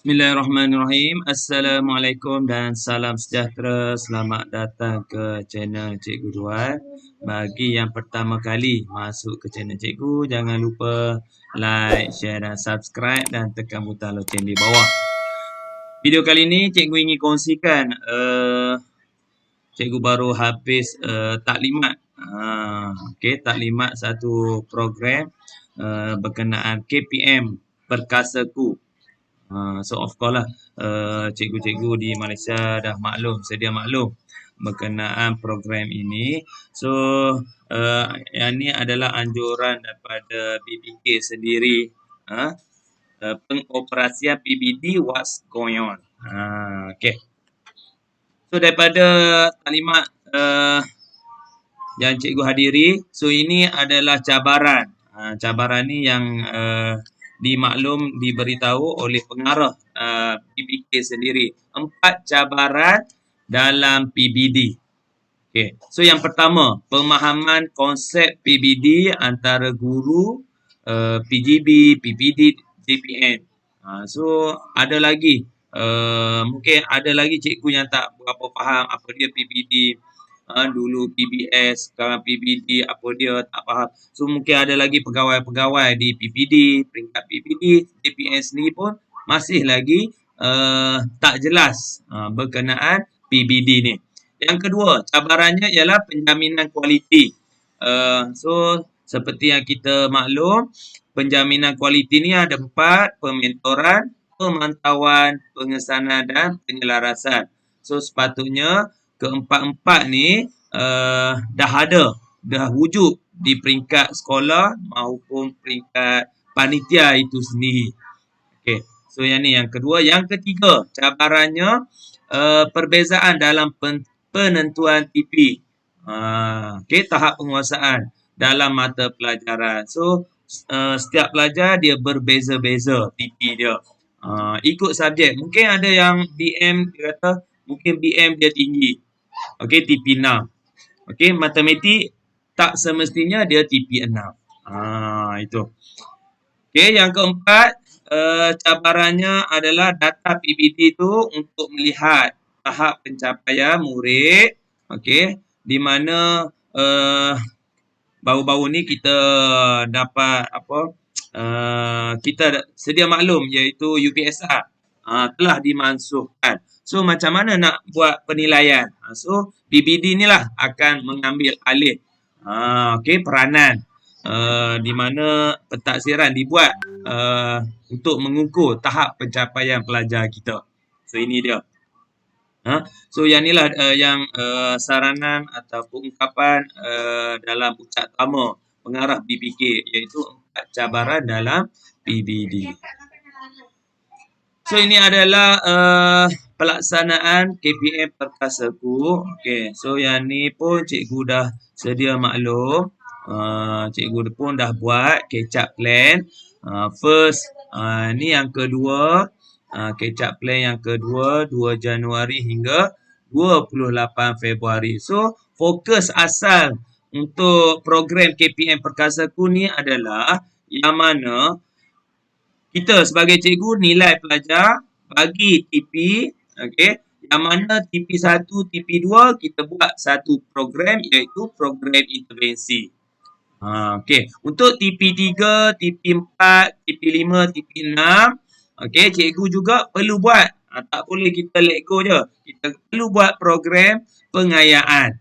Bismillahirrahmanirrahim. Assalamualaikum dan salam sejahtera. Selamat datang ke channel Cikgu Duan. Bagi yang pertama kali masuk ke channel Cikgu, jangan lupa like, share dan subscribe dan tekan butang loceng di bawah. Video kali ini Cikgu ingin kongsikan Cikgu baru habis taklimat. Taklimat satu program berkenaan KPM Perkasaku. So of course lah, cikgu-cikgu di Malaysia dah sedia maklum berkenaan program ini. So yang ni adalah anjuran daripada BPK sendiri, pengoperasian PBD what's going on. So daripada taklimat yang cikgu hadiri, so ini adalah cabaran. Cabaran ni yang diberitahu oleh pengarah PBK sendiri. 4 cabaran dalam PBD. So yang pertama, pemahaman konsep PBD antara guru, PGB, PPD, JPN. So ada lagi, mungkin ada lagi cikgu yang tak berapa faham apa dia PBD. Dulu PBS, sekarang PBD, apa dia tak faham. So mungkin ada lagi pegawai-pegawai di PPD, peringkat PPD, JPN sendiri pun masih lagi tak jelas berkenaan PBD ni. Yang kedua, cabarannya ialah penjaminan kualiti. So seperti yang kita maklum, penjaminan kualiti ni ada 4, pementoran, pemantauan, pengesanan dan penyelarasan. So sepatutnya keempat-empat ni dah wujud di peringkat sekolah maupun peringkat panitia itu sendiri. So yang ni yang kedua. Yang ketiga, cabarannya perbezaan dalam penentuan TP. Tahap penguasaan dalam mata pelajaran. So setiap pelajar dia berbeza-beza TP dia. Ikut subjek. Mungkin ada yang BM dia kata mungkin BM dia tinggi. TP 6. Matematik tak semestinya dia TP 6. Itu. Yang keempat, cabarannya adalah data PBD itu untuk melihat tahap pencapaian murid. Di mana baru-baru ni kita dapat kita sedia maklum iaitu UPSR telah dimansuhkan. So macam mana nak buat penilaian? So PBD inilah akan mengambil alih peranan di mana pentaksiran dibuat untuk mengukur tahap pencapaian pelajar kita. So ini dia. So yang inilah yang saranan ataupun ungkapan dalam ucap tama pengarah BPK, iaitu 4 cabaran dalam PBD. So ini adalah pelaksanaan KPM Perkasaku. So yang ni pun cikgu dah sedia maklum. Cikgu pun dah buat catch-up plan. First, ni yang kedua. Catch-up plan yang kedua 2 Januari hingga 28 Februari. So fokus asal untuk program KPM Perkasaku ni adalah yang mana kita sebagai cikgu nilai pelajar bagi TP, yang mana TP 1, TP 2 kita buat satu program iaitu program intervensi. Untuk TP 3, TP 4, TP 5, TP 6, cikgu juga perlu buat. Tak boleh kita let go je. Kita perlu buat program pengayaan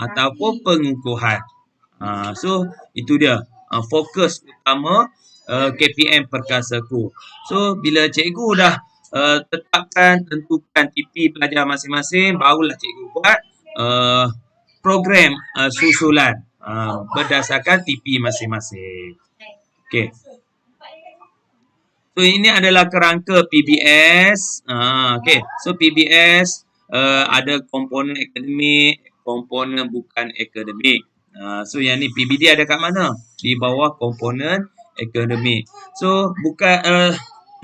ataupun pengukuhan. So itu dia fokus utama KPM Perkasaku. So bila cikgu dah tentukan TP pelajar masing-masing, barulah cikgu buat program susulan berdasarkan TP masing-masing. So ini adalah kerangka PBS. So PBS ada komponen akademik, komponen bukan akademik. So yang ni PBD ada kat mana? Di bawah komponen akademik. So bukan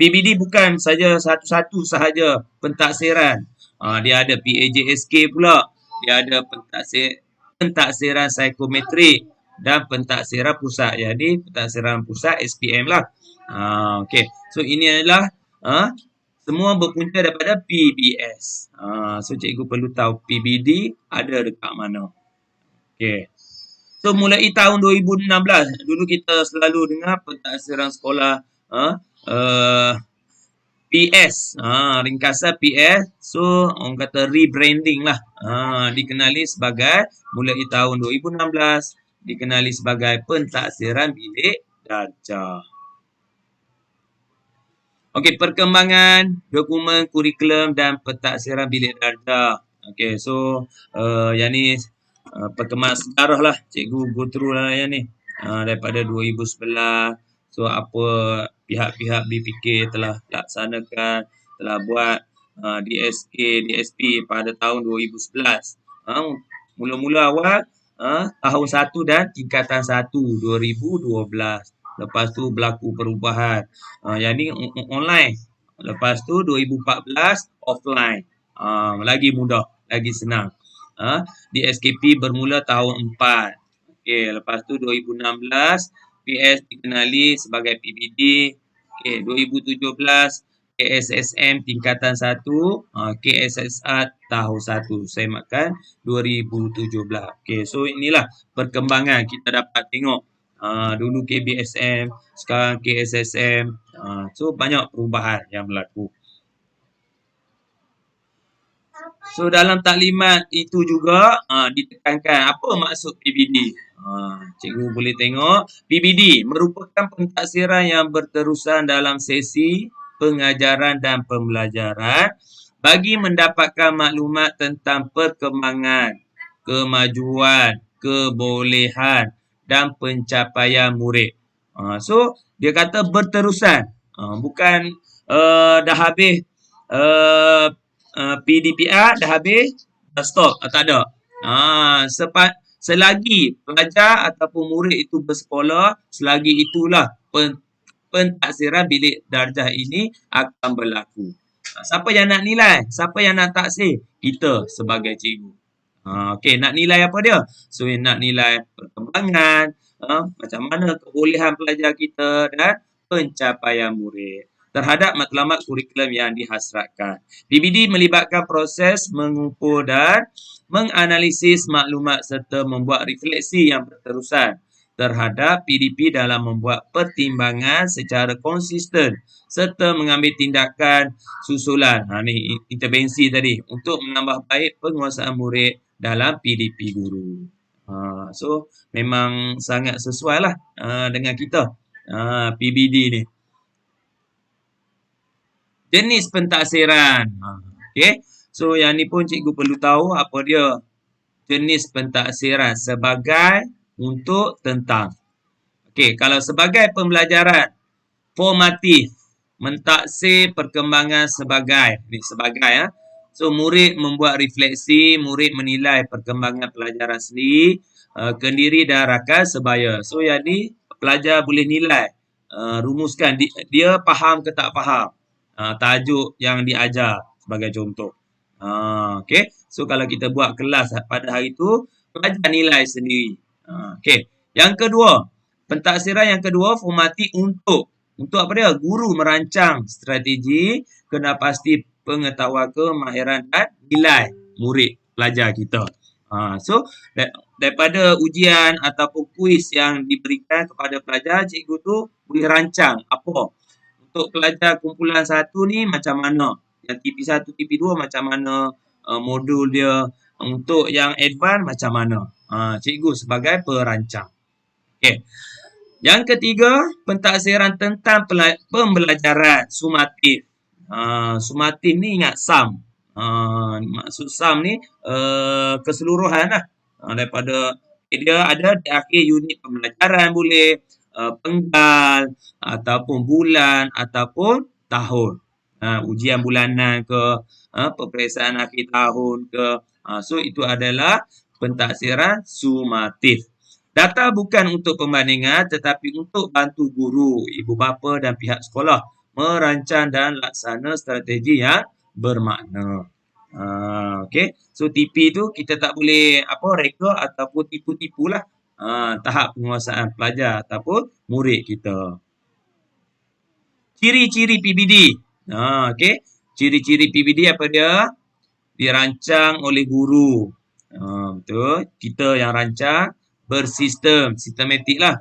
PBD bukan saja satu-satu sahaja pentaksiran. Dia ada PAJSK pula. Dia ada pentaksiran psikometrik dan pentaksiran pusat. Jadi pentaksiran pusat SPM lah. So ini adalah Ha? Semua berpunca daripada PBS. So cikgu perlu tahu PBD ada dekat mana. Okey. So mulai tahun 2016 dulu kita selalu dengar pentadsiran sekolah uh, PS, ringkasan PS. So orang kata rebranding lah. Dikenali sebagai mulai tahun 2016 dikenali sebagai pentadsiran bilik darjah. Okey, perkembangan dokumen kurikulum dan pentadsiran bilik darjah. Okey, so yang ni perkembangan sejarah lah. Cikgu go through lah yang ni. Daripada 2011. So apa pihak-pihak BPK telah laksanakan, telah buat DSK, DSP pada tahun 2011. Mula-mula awal tahun 1 dan tingkatan 1 2012. Lepas tu berlaku perubahan. Yang ni online. Lepas tu 2014 offline. Lagi mudah, lagi senang. Di SKP bermula tahun 4. Okey, lepas tu 2016 PS dikenali sebagai PBD. Okey, 2017 KSSM tingkatan 1, KSSR tahun 1. Saya makan 2017. Okey, so inilah perkembangan kita dapat tengok. Dulu KBSM, sekarang KSSM. So banyak perubahan yang berlaku. So dalam taklimat itu juga ditekankan apa maksud PBD. Cikgu boleh tengok. PBD merupakan pentadsiran yang berterusan dalam sesi pengajaran dan pembelajaran bagi mendapatkan maklumat tentang perkembangan, kemajuan, kebolehan dan pencapaian murid. So dia kata berterusan. Bukan dah habis PDPR dah habis, dah stop, tak ada. Selagi pelajar ataupun murid itu bersekolah, selagi itulah pentadsiran bilik darjah ini akan berlaku. Siapa yang nak nilai? Siapa yang nak taksir? Kita sebagai cikgu. Okey, nak nilai apa dia? So, nak nilai perkembangan, macam mana kebolehan pelajar kita dan pencapaian murid terhadap matlamat kurikulum yang dihasratkan. PBD melibatkan proses mengumpul dan menganalisis maklumat serta membuat refleksi yang berterusan terhadap PDP dalam membuat pertimbangan secara konsisten serta mengambil tindakan susulan. Ni intervensi tadi untuk menambah baik penguasaan murid dalam PDP guru. So memang sangat sesuai lah dengan kita PBD ni. Jenis pentadsiran. Okey. So yang ni pun cikgu perlu tahu apa dia jenis pentadsiran sebagai, untuk, tentang. Okey, kalau sebagai pembelajaran formatif, mentaksir perkembangan sebagai. Ni sebagai So murid membuat refleksi, murid menilai perkembangan pelajaran sendiri, kendiri dan rakan sebaya. So yang ni pelajar boleh nilai, rumuskan dia faham ke tak faham. Tajuk yang diajar sebagai contoh. Okey. So kalau kita buat kelas pada hari tu, pelajar nilai sendiri. Okey. Yang kedua, pentadsiran yang kedua formatif untuk. Untuk apa dia? Guru merancang strategi kena pasti pengetahuan kemahiran dan nilai murid pelajar kita. So daripada ujian ataupun kuis yang diberikan kepada pelajar, cikgu tu boleh rancang apa. Untuk pelajar kumpulan 1 ni macam mana? Yang TP1, TP2 macam mana modul dia? Untuk yang advance macam mana? Cikgu sebagai perancang. Okey. Yang ketiga, pentadsiran tentang pembelajaran sumatif. Sumatif ni ingat SAM. Maksud SAM ni keseluruhan lah. Daripada dia ada di akhir unit pembelajaran boleh, penggal ataupun bulan ataupun tahun. Ujian bulanan ke, peperiksaan akhir tahun ke. So itu adalah pentadsiran sumatif. Data bukan untuk pembandingan tetapi untuk bantu guru, ibu bapa dan pihak sekolah merancang dan laksana strategi yang bermakna. Okey. So TP tu kita tak boleh reka ataupun tipu-tipulah tahap penguasaan pelajar ataupun murid kita. Ciri-ciri PBD. Okey. Ciri-ciri PBD apa dia? Dirancang oleh guru. Betul. Kita yang rancang bersistem, sistematik lah.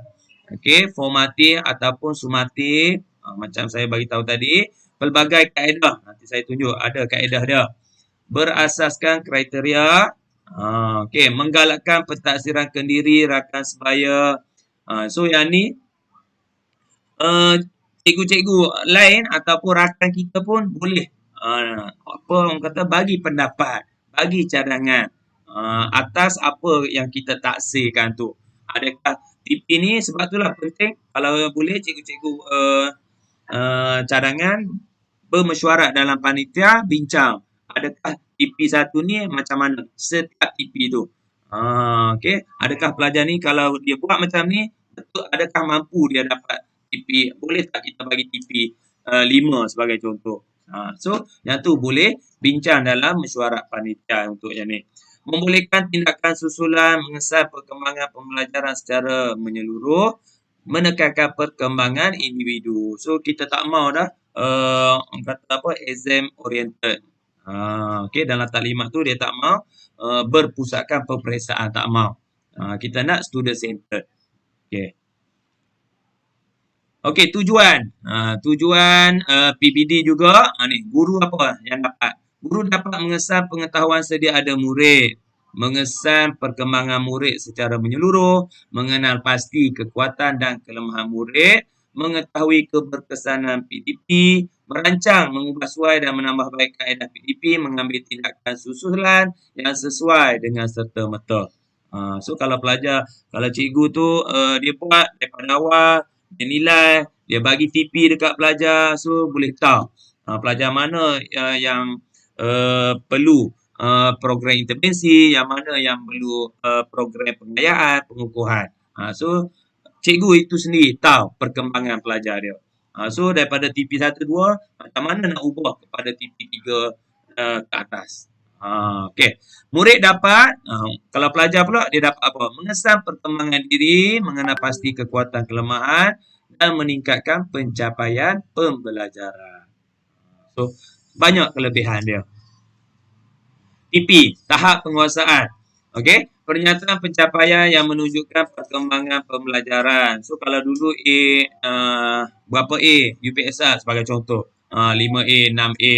Okey, formatif ataupun sumatif. Macam saya bagi tahu tadi, pelbagai kaedah. Nanti saya tunjuk ada kaedah dia. Berasaskan kriteria. Okey, menggalakkan pentadsiran kendiri rakan sebaya. So yang ni cikgu-cikgu lain ataupun rakan kita pun boleh apa orang kata bagi pendapat, bagi cadangan atas apa yang kita taksirkan tu. Adakah TP ni sebab itulah penting kalau boleh cikgu-cikgu cadangan bermesyuarat dalam panitia bincang. Adakah TP satu ni macam mana setiap TP tu. Okey, adakah pelajar ni kalau dia buat macam ni betul adakah mampu dia dapat TP, boleh tak kita bagi TP 5 sebagai contoh. So yang tu boleh bincang dalam mesyuarat panitia untuk yang ni. Membolehkan tindakan susulan mengesan perkembangan pembelajaran secara menyeluruh, menekankan perkembangan individu. So kita tak mau dah orang kata apa exam oriented. Okey, dalam taklimat tu dia tak mau berpusatkan peperiksaan, tak mau. Kita nak student centered. Okey. Okey, tujuan. Tujuan PBD juga, ni guru apa yang dapat? Guru dapat mengesan pengetahuan sedia ada murid, mengesan perkembangan murid secara menyeluruh, mengenal pasti kekuatan dan kelemahan murid, mengetahui keberkesanan PDP, merancang, mengubah suai dan menambah baik kaedah PDP, mengambil tindakan susulan yang sesuai dengan serta-merta. So kalau pelajar, kalau cikgu tu dia buat daripada awal, dia nilai, dia bagi TP dekat pelajar, so boleh tahu pelajar mana yang perlu program intervensi, yang mana yang perlu program pengayaan, pengukuhan. So cikgu itu sendiri tahu perkembangan pelajar dia. So daripada TP 1 2 macam mana nak ubah kepada TP 3 ke atas. Okey. Murid dapat kalau pelajar pula dia dapat apa? Mengesan perkembangan diri, mengenal pasti kekuatan kelemahan dan meningkatkan pencapaian pembelajaran. So banyak kelebihan dia. TP, tahap penguasaan. Okey, pernyataan pencapaian yang menunjukkan perkembangan pembelajaran. So kalau dulu berapa A UPSR sebagai contoh. 5A, 6A.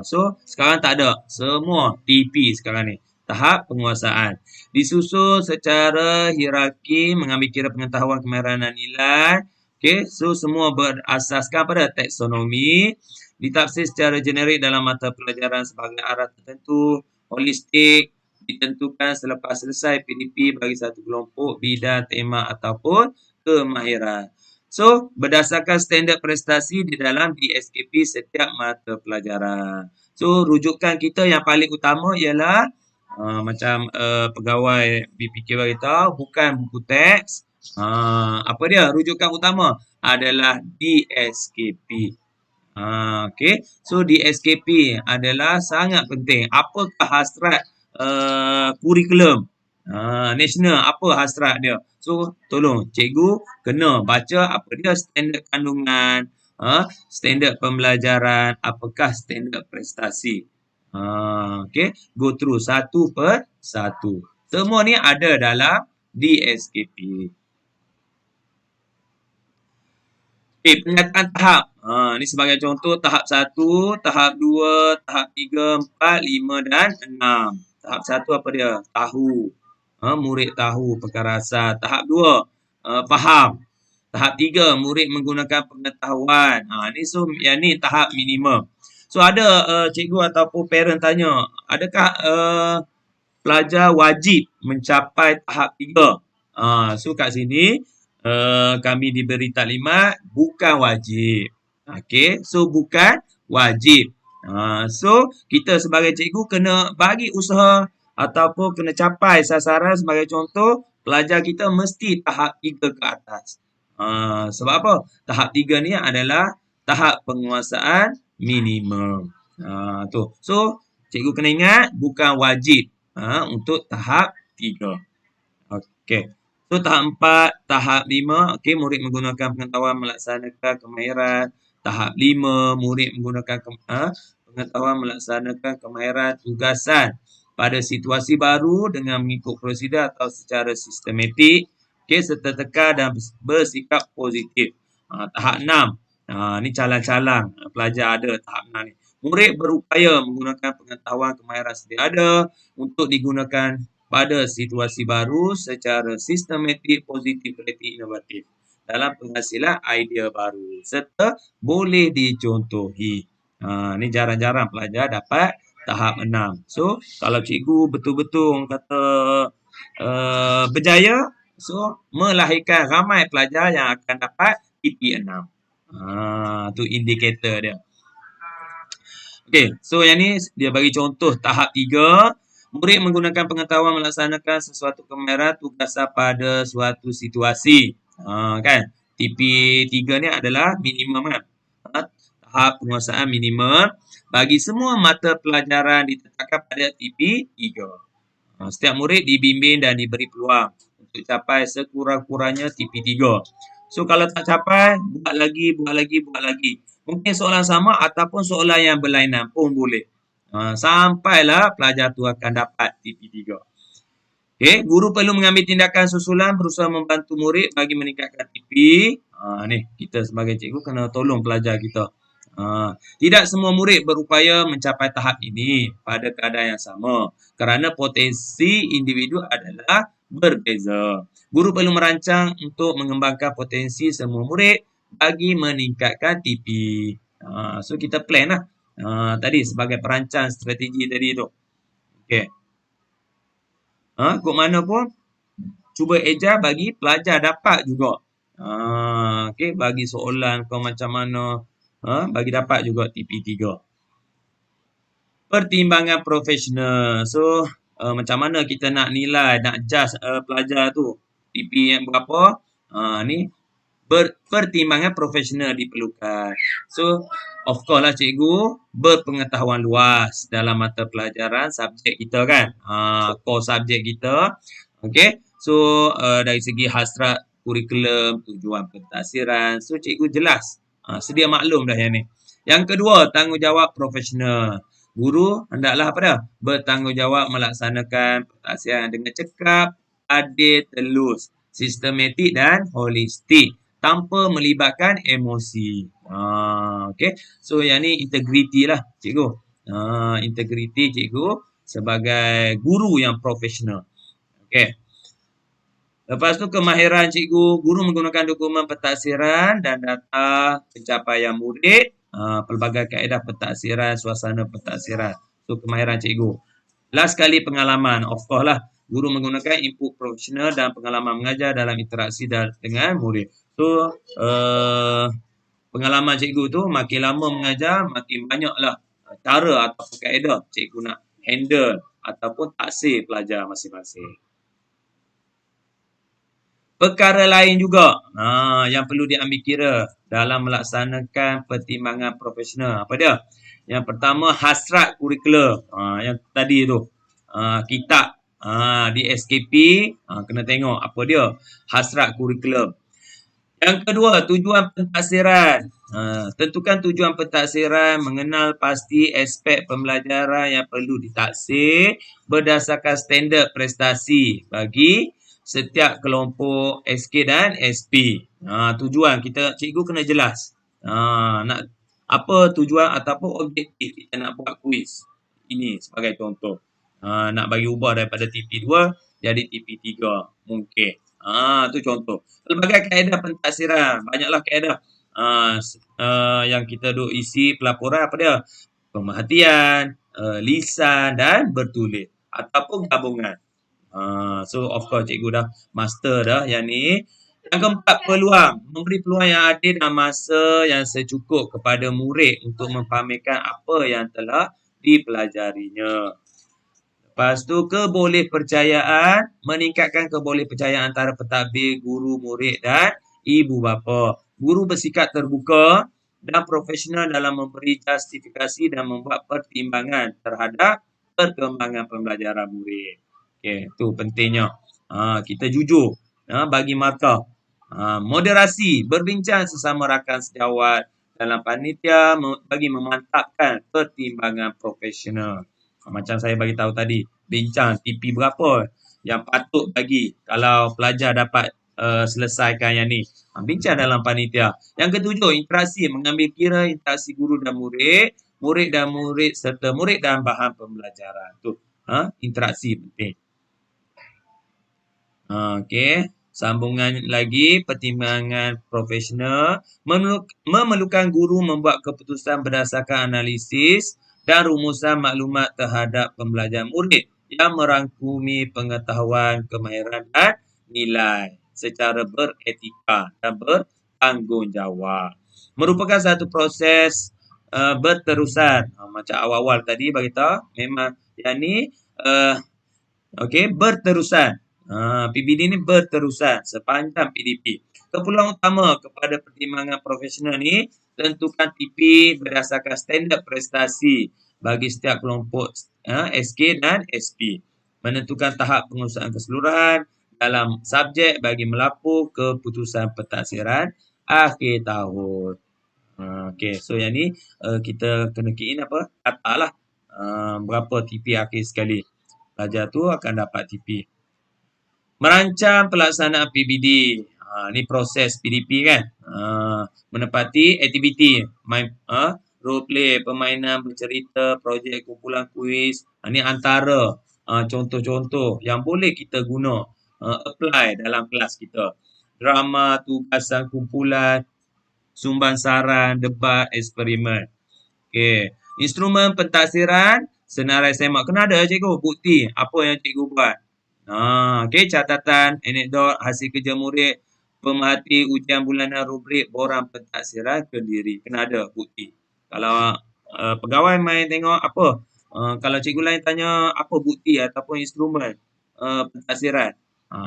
So sekarang tak ada. Semua TP sekarang ni. Tahap penguasaan. Disusun secara hierarki mengambil kira pengetahuan, kemahiran dan nilai. Okey, so semua berasaskan pada taksonomi. Ditafsir secara generik dalam mata pelajaran sebagai arah tertentu. Holistik ditentukan selepas selesai PDP bagi satu kelompok bidang, tema ataupun kemahiran. So, berdasarkan standard prestasi di dalam DSKP setiap mata pelajaran. So, rujukan kita yang paling utama ialah macam pegawai BPK bagi tahu bukan buku teks. Apa dia? Rujukan utama adalah DSKP. Okey. So DSKP adalah sangat penting. Apakah hasrat kurikulum nasional? Apa hasrat dia? So tolong cikgu kena baca apa dia standard kandungan, standard pembelajaran, apakah standard prestasi. Okey, go through satu per satu. Semua ni ada dalam DSKP. Pernyataan tahap. Ni sebagai contoh tahap 1, tahap 2, tahap 3, 4, 5 dan 6. Tahap 1 apa dia? Tahu. Murid tahu perkara asal. Tahap 2, faham. Tahap 3, murid menggunakan pengetahuan. Ni so yang ni tahap minimum. So ada cikgu ataupun parent tanya, adakah pelajar wajib mencapai tahap 3? So kat sini kami diberi taklimat bukan wajib. Okey, so bukan wajib. So kita sebagai cikgu kena bagi usaha ataupun kena capai sasaran. Sebagai contoh, pelajar kita mesti tahap 3 ke atas. Sebab apa? Tahap 3 ni adalah tahap penguasaan minimum. Tu. So cikgu kena ingat bukan wajib untuk tahap 3. Okey. So tahap 4, tahap 5, okey, murid menggunakan pengetahuan melaksanakan kemahiran Tahap 5, murid menggunakan pengetahuan melaksanakan kemahiran tugasan pada situasi baru dengan mengikut prosedur atau secara sistematik, okey, serta teka dan bersikap positif. Tahap 6, ni calang-calang pelajar ada tahap 6 ni. Murid berupaya menggunakan pengetahuan kemahiran sedia ada untuk digunakan pada situasi baru secara sistematik, positif, kreatif, inovatif dalam penghasilan idea baru serta boleh dicontohi. Ni jarang-jarang pelajar dapat tahap 6. So, kalau cikgu betul-betul orang kata berjaya, so melahirkan ramai pelajar yang akan dapat TP 6. Tu indikator dia. Okey, so yang ni dia bagi contoh tahap 3. Murid menggunakan pengetahuan melaksanakan sesuatu kemahiran tugasan pada suatu situasi. Kan? TP 3 ni adalah minimum kan? Tahap penguasaan minimum bagi semua mata pelajaran ditetapkan pada TP 3. Setiap murid dibimbing dan diberi peluang untuk capai sekurang-kurangnya TP 3. So kalau tak capai, buat lagi. Mungkin soalan sama ataupun soalan yang berlainan pun boleh. Sampailah pelajar tu akan dapat TP 3. Okay, guru perlu mengambil tindakan susulan berusaha membantu murid bagi meningkatkan TP. Ni kita sebagai cikgu kena tolong pelajar kita. Tidak semua murid berupaya mencapai tahap ini pada keadaan yang sama kerana potensi individu adalah berbeza. Guru perlu merancang untuk mengembangkan potensi semua murid bagi meningkatkan TP. So kita plan lah. Tadi sebagai perancang strategi tadi tu. Okey. Kod mana pun cuba eja bagi pelajar dapat juga. Okey, bagi soalan kau macam mana, bagi dapat juga TP 3. Pertimbangan profesional. So, macam mana kita nak nilai, nak judge pelajar tu. TP yang berapa? Ni pertimbangan profesional diperlukan. So, of course lah cikgu berpengetahuan luas dalam mata pelajaran subjek kita kan. Core subjek kita. Okay. So, dari segi hasrat kurikulum, tujuan pentadsiran. So, cikgu jelas. Sedia maklum dah yang ni. Yang kedua, tanggungjawab profesional. Guru hendaklah apa dah? Bertanggungjawab melaksanakan pentadsiran dengan cekap, adil, telus, sistematik dan holistik tanpa melibatkan emosi. Okay. So, yang ni integriti lah cikgu. Integriti cikgu sebagai guru yang profesional. Okay. Lepas tu kemahiran cikgu, guru menggunakan dokumen pentadsiran dan data pencapaian murid, pelbagai kaedah pentadsiran, suasana pentadsiran. So, kemahiran cikgu. Last kali pengalaman, of course lah. Guru menggunakan input profesional dan pengalaman mengajar dalam interaksi dengan murid. So, pengalaman cikgu tu makin lama mengajar, makin banyaklah cara atau kaedah cikgu nak handle ataupun taksir pelajar masing-masing. Perkara lain juga yang perlu diambil kira dalam melaksanakan pertimbangan profesional. Apa dia? Yang pertama, hasrat kurikulum. Yang tadi tu. Kitab di SKP, kena tengok apa dia. Hasrat kurikulum. Yang kedua, tujuan pentadsiran. Tentukan tujuan pentadsiran, mengenal pasti aspek pembelajaran yang perlu ditaksir berdasarkan standard prestasi bagi setiap kelompok SK dan SP. Tujuan kita, cikgu kena jelas. Nak apa tujuan ataupun objektif kita nak buat kuis. Ini sebagai contoh. Nak bagi ubah daripada TP2 jadi TP3 mungkin. Tu contoh. Pelbagai kaedah pentadsiran. Banyaklah kaedah yang kita duk isi pelaporan apa dia? Pemerhatian, lisan dan bertulis. Ataupun gabungan. So of course cikgu dah master dah yang ni. Yang keempat, peluang. Memberi peluang yang adil dan masa yang secukup kepada murid untuk mempamerkan apa yang telah dipelajarinya. Lepas tu, kebolehpercayaan, meningkatkan kebolehpercayaan antara pentadbir, guru, murid dan ibu bapa. Guru bersikap terbuka dan profesional dalam memberi justifikasi dan membuat pertimbangan terhadap perkembangan pembelajaran murid. Okay, tu pentingnya. Kita jujur bagi markah. Moderasi, berbincang sesama rakan sejawat dalam panitia bagi memantapkan pertimbangan profesional. Macam saya bagi tahu tadi, bincang TP berapa yang patut bagi kalau pelajar dapat selesaikan yang ni. Bincang dalam panitia. Yang ketujuh, interaksi, mengambil kira interaksi guru dan murid, murid dan murid serta murid dan bahan pembelajaran. Tu, interaksi penting. Okey. Sambungan lagi, pertimbangan profesional memerlukan guru membuat keputusan berdasarkan analisis dan rumusan maklumat terhadap pembelajaran murid yang merangkumi pengetahuan, kemahiran dan nilai secara beretika dan bertanggungjawab. Merupakan satu proses berterusan. Macam awal-awal tadi bagi tahu, memang yang ni berterusan. PBD ni berterusan sepanjang PDP. Keperluan utama kepada pertimbangan profesional ni, tentukan TP berdasarkan standard prestasi bagi setiap kelompok SK dan SP. Menentukan tahap pengurusan keseluruhan dalam subjek bagi melapor keputusan pentadsiran akhir tahun. Okey, so yang ni kita kena key in apa? Kata lah berapa TP akhir sekali. Pelajar tu akan dapat TP. Merancang pelaksanaan PBD. Ni proses PDP kan. Menepati aktiviti, role play, permainan bercerita, projek kumpulan kuis. Ni antara contoh-contoh yang boleh kita guna apply dalam kelas kita. Drama, tugasan kumpulan, sumbang saran, debat, eksperimen. Okey. Instrumen pentadsiran, senarai semak. Kena ada cikgu bukti apa yang cikgu buat. Okey, catatan, anekdot, hasil kerja murid, pemerhati, ujian bulanan, rubrik, borang pentadsiran kendiri. Kena ada bukti. Kalau pegawai main tengok apa, kalau cikgu lain tanya apa bukti ataupun instrumen pentadsiran.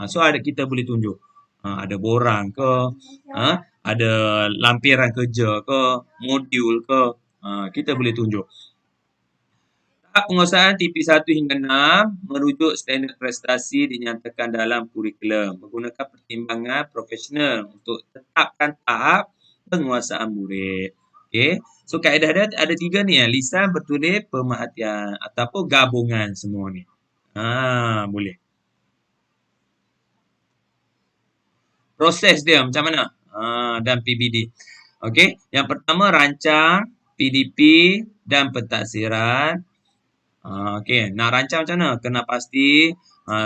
So ada kita boleh tunjuk. Ada borang ke, ada lampiran kerja ke, modul ke, kita boleh tunjuk. Tahap penguasaan TP1 hingga 6 merujuk standard prestasi dinyatakan dalam kurikulum menggunakan pertimbangan profesional untuk tetapkan tahap penguasaan murid. Okey. So kaedah dia ada 3 ni, lisan, bertulis, pemerhatian ataupun gabungan semua ni. Boleh. Proses dia macam mana? Dan PBD. Okey, yang pertama rancang PDP dan pentadsiran. Okey, nak rancang macam mana? Kena pasti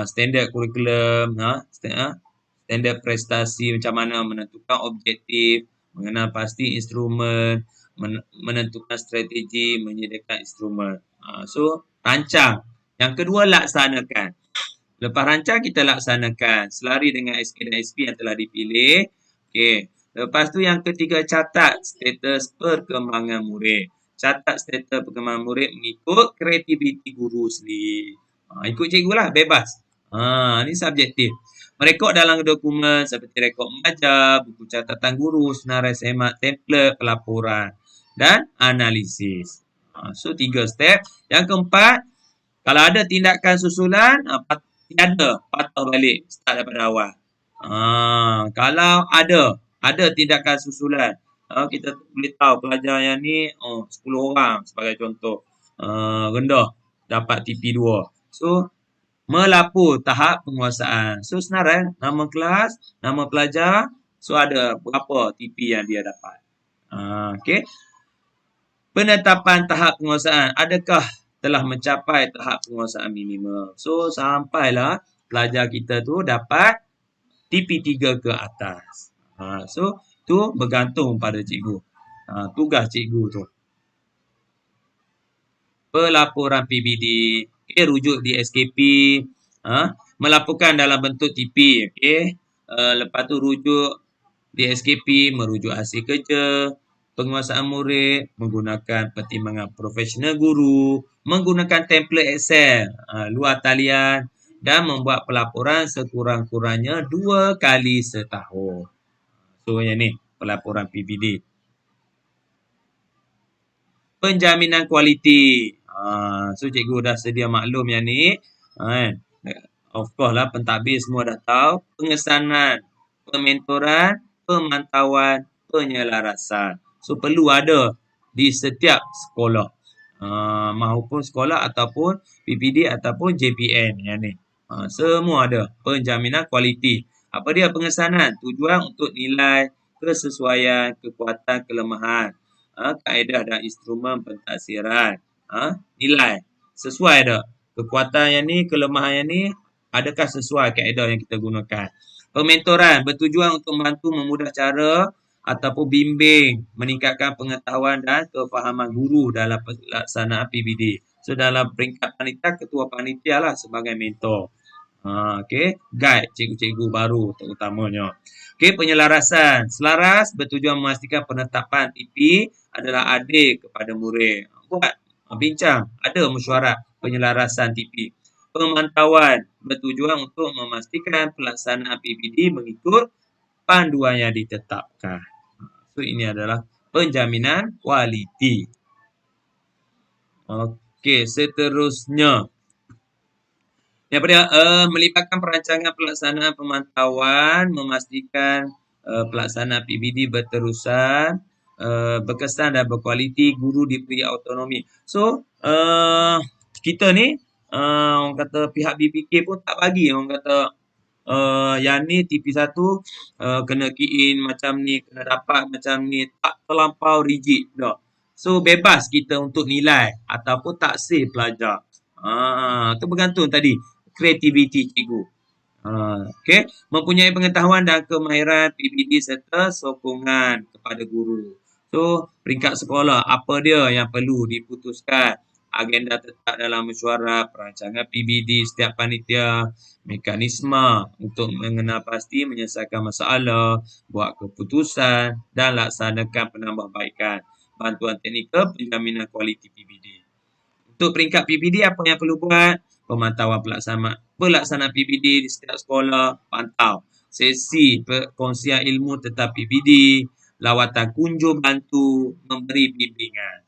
standard kurikulum, standard prestasi macam mana, menentukan objektif, mengenal pasti instrumen, menentukan strategi, menyediakan instrumen. So, rancang. Yang kedua, laksanakan. Lepas rancang, kita laksanakan selari dengan SK dan SP yang telah dipilih. Okey. Lepas tu yang ketiga, catat status perkembangan murid. Catat status perkembangan murid mengikut kreativiti guru sendiri. Ikut cikgu lah, bebas. Ni subjektif. Merekod dalam dokumen seperti rekod mengajar, buku catatan guru, senarai semak, template, pelaporan dan analisis. So 3 step. Yang keempat, kalau ada tindakan susulan, tiada, patah balik, start daripada awal. Kalau ada tindakan susulan, kita boleh tahu pelajar yang ni 10 orang sebagai contoh, rendah dapat TP2. So melapor tahap penguasaan. So senarai nama kelas, nama pelajar, so ada berapa TP yang dia dapat. Okey. Penetapan tahap penguasaan, adakah telah mencapai tahap penguasaan minimum. So sampailah pelajar kita tu dapat TP3 ke atas. So tu bergantung pada cikgu. Tugas cikgu tu. Pelaporan PBD, rujuk di SKP, melaporkan dalam bentuk TP, lepas tu rujuk di SKP, merujuk hasil kerja, penguasaan murid, menggunakan pertimbangan profesional guru, menggunakan template Excel, luar talian dan membuat pelaporan sekurang-kurangnya 2 kali setahun. So yang ni pelaporan PBD. Penjaminan kualiti. So cikgu dah sedia maklum yang ni. Of course lah pentadbir semua dah tahu. Pengesanan, pementoran, pemantauan, penyelarasan. So perlu ada di setiap sekolah. Maupun sekolah ataupun PPD ataupun JPN yang ni. Semua ada penjaminan kualiti. Apa dia pengesanan? Tujuan untuk nilai kesesuaian, kekuatan, kelemahan, kaedah dan instrumen pentaksiran. Nilai sesuai tak? Kekuatan yang ni, kelemahan yang ni, adakah sesuai kaedah yang kita gunakan? Pementoran bertujuan untuk membantu memudah cara ataupun bimbing, meningkatkan pengetahuan dan kefahaman guru dalam pelaksanaan PBD. So dalam peringkat panitia, ketua panitia lah sebagai mentor. Okey, guide cikgu-cikgu baru terutamanya. Okey, penyelarasan. Selaras bertujuan memastikan penetapan TP adalah adil kepada murid. Buat bincang, ada mesyuarat penyelarasan TP. Pemantauan bertujuan untuk memastikan pelaksanaan PBD mengikut panduan yang ditetapkan. So ini adalah penjaminan kualiti. Okey, seterusnya. Yang pada melibatkan perancangan pelaksanaan pemantauan, memastikan pelaksanaan PBD berterusan, berkesan dan berkualiti, guru diberi autonomi. So, kita ni, orang kata pihak BPK pun tak bagi, orang kata yang ni TP1 kena key in macam ni, kena dapat macam ni, tak terlampau rigid dah. So, bebas kita untuk nilai ataupun taksir pelajar. Itu bergantung tadi kreativiti cikgu. Okey, mempunyai pengetahuan dan kemahiran PBD serta sokongan kepada guru. So, peringkat sekolah, apa dia yang perlu diputuskan? Agenda tetap dalam mesyuarat, perancangan PBD setiap panitia, mekanisme untuk mengenal pasti menyelesaikan masalah, buat keputusan dan laksanakan penambahbaikan. Bantuan teknikal penjaminan kualiti PBD. Untuk peringkat PBD, apa yang perlu buat? Pemantauan pelaksanaan PBD di setiap sekolah, pantau. Sesi perkongsian ilmu tentang PBD, lawatan kunjung bantu, memberi bimbingan.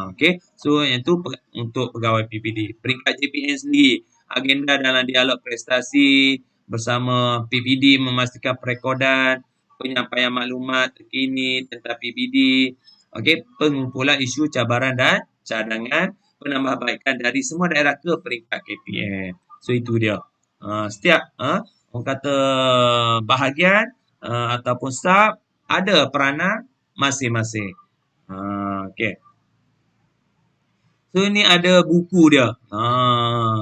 Okey, so yang tu untuk pegawai PBD. Peringkat JPN sendiri, agenda dalam dialog prestasi bersama PBD memastikan perekodan, penyampaian maklumat terkini tentang PBD, okey, pengumpulan isu cabaran dan cadangan, penambahbaikan dari semua daerah ke peringkat KPM. So itu dia. Setiap orang kata bahagian ataupun staf ada peranan masing-masing. Okey. So ini ada buku dia.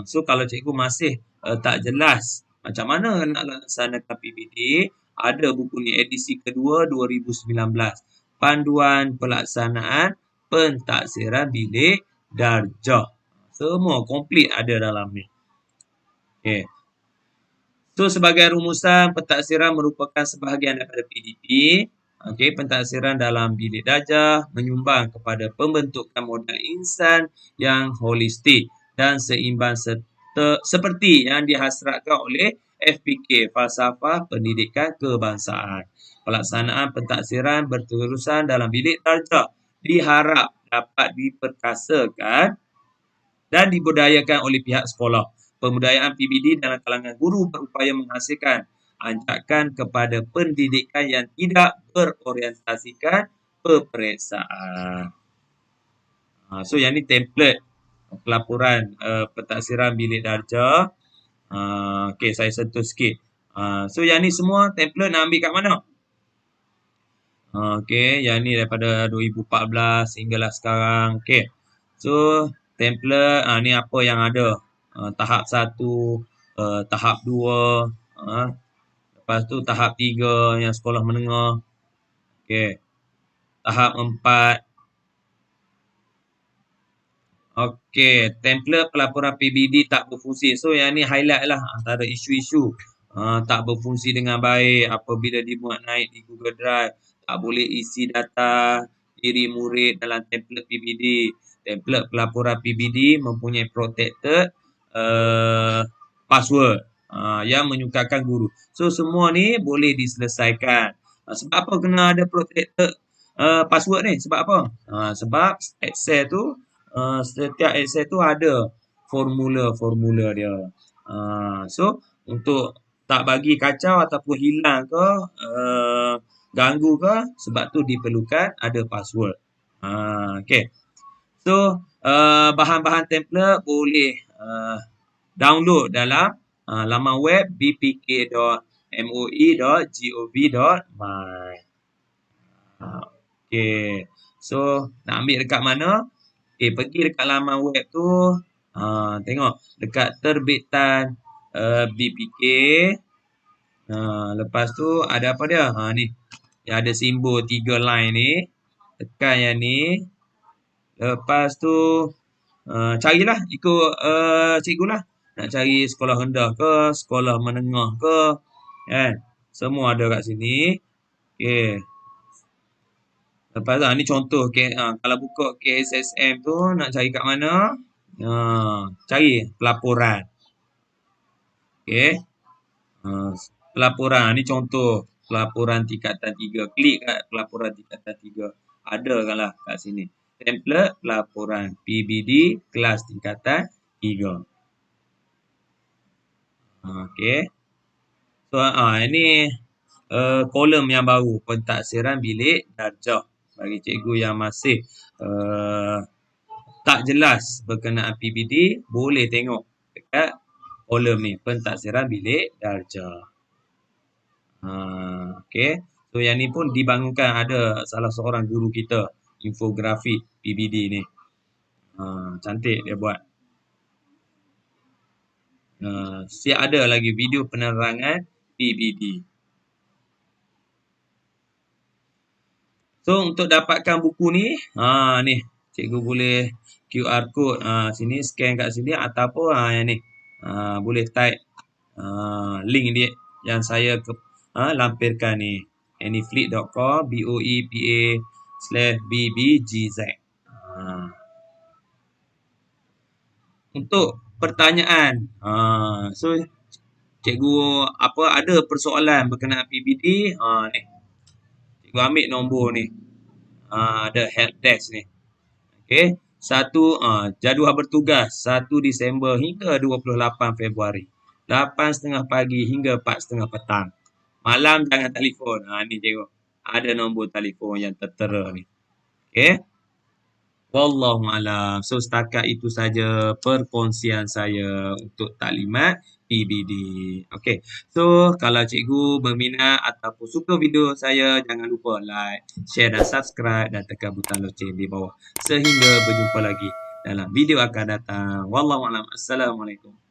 So kalau cikgu masih tak jelas macam mana nak laksanakan PBD, ada buku ni edisi kedua 2019. Panduan pelaksanaan pentaksiran bilik darjah. Semua komplit ada dalam ni. Okay. So sebagai rumusan, pentaksiran merupakan sebahagian daripada PDP. Okay, pentaksiran dalam bilik darjah menyumbang kepada pembentukan modal insan yang holistik dan seimbang seperti yang dihasratkan oleh FPK, Falsafah Pendidikan Kebangsaan. Pelaksanaan pentaksiran berterusan dalam bilik darjah diharap dapat diperkasakan dan dibudayakan oleh pihak sekolah. Pembudayaan PBD dalam kalangan guru berupaya menghasilkan anjakan kepada pendidikan yang tidak berorientasikan peperiksaan. So yang ni template pelaporan pentaksiran bilik darjah. Okay, saya sentuh sikit. So yang ni semua template nak ambil kat mana? Okay, yang ni daripada 2014 hinggalah sekarang. Okay, so template ni apa yang ada. Tahap 1, tahap 2, lepas tu tahap 3 yang sekolah menengah. Okay, tahap 4. Okay, template pelaporan PBD tak berfungsi. So yang ni highlight lah antara isu-isu tak berfungsi dengan baik apabila dimuat naik di Google Drive. Tak boleh isi data diri murid dalam template PBD. Template pelaporan PBD mempunyai protected password yang menyukarkan guru. So semua ni boleh diselesaikan. Sebab apa kena ada protected password ni? Sebab apa? Sebab Excel tu setiap Excel tu ada formula-formula dia. So untuk tak bagi kacau ataupun hilang ke ganggu ke? Sebab tu diperlukan ada password. Okey. So, bahan-bahan template boleh download dalam laman web bpk.moi.gov.my. Okey. So, nak ambil dekat mana? Okey, pergi dekat laman web tu, tengok dekat terbitan BPK. Lepas tu ada apa dia? Ni. Yang ada simbol 3 line ni. Tekan yang ni. Lepas tu carilah ikut cikgu lah. Nak cari sekolah rendah ke, sekolah menengah ke, kan? Semua ada kat sini. Okey. Lepas tu ni contoh kalau buka KSSM tu nak cari kat mana? Cari pelaporan. Okey. Pelaporan ni contoh pelaporan tingkatan 3. Klik kat pelaporan tingkatan 3. Ada kan lah kat sini. Template pelaporan PBD kelas tingkatan 3. Okey. So ini kolom yang baru, pentaksiran bilik darjah. Bagi cikgu yang masih tak jelas berkenaan PBD, boleh tengok dekat kolom ni, pentaksiran bilik darjah. Okey. So yang ni pun dibangunkan ada salah seorang guru kita, infografik PBD ni. Cantik dia buat. Siap ada lagi video penerangan PBD. So untuk dapatkan buku ni, ni cikgu boleh QR code sini, scan kat sini ataupun yang ni. Boleh type link dia yang saya lampirkan ni. anyfleet.com boepa/bbgz. Untuk pertanyaan, so cikgu ada persoalan berkenaan PBD, ni. Cikgu ambil nombor ni. Ada help desk ni. Okey. Jadual bertugas 1 Disember hingga 28 Februari. 8.30 pagi hingga 4.30 petang. Malam jangan telefon. Ni cikgu. Ada nombor telefon yang tertera ni. Okey. Wallahualam. So setakat itu saja perkongsian saya untuk taklimat PBD. Okey. So kalau cikgu berminat ataupun suka video saya, jangan lupa like, share dan subscribe dan tekan butang loceng di bawah. Sehingga berjumpa lagi dalam video akan datang. Wallahualam. Assalamualaikum.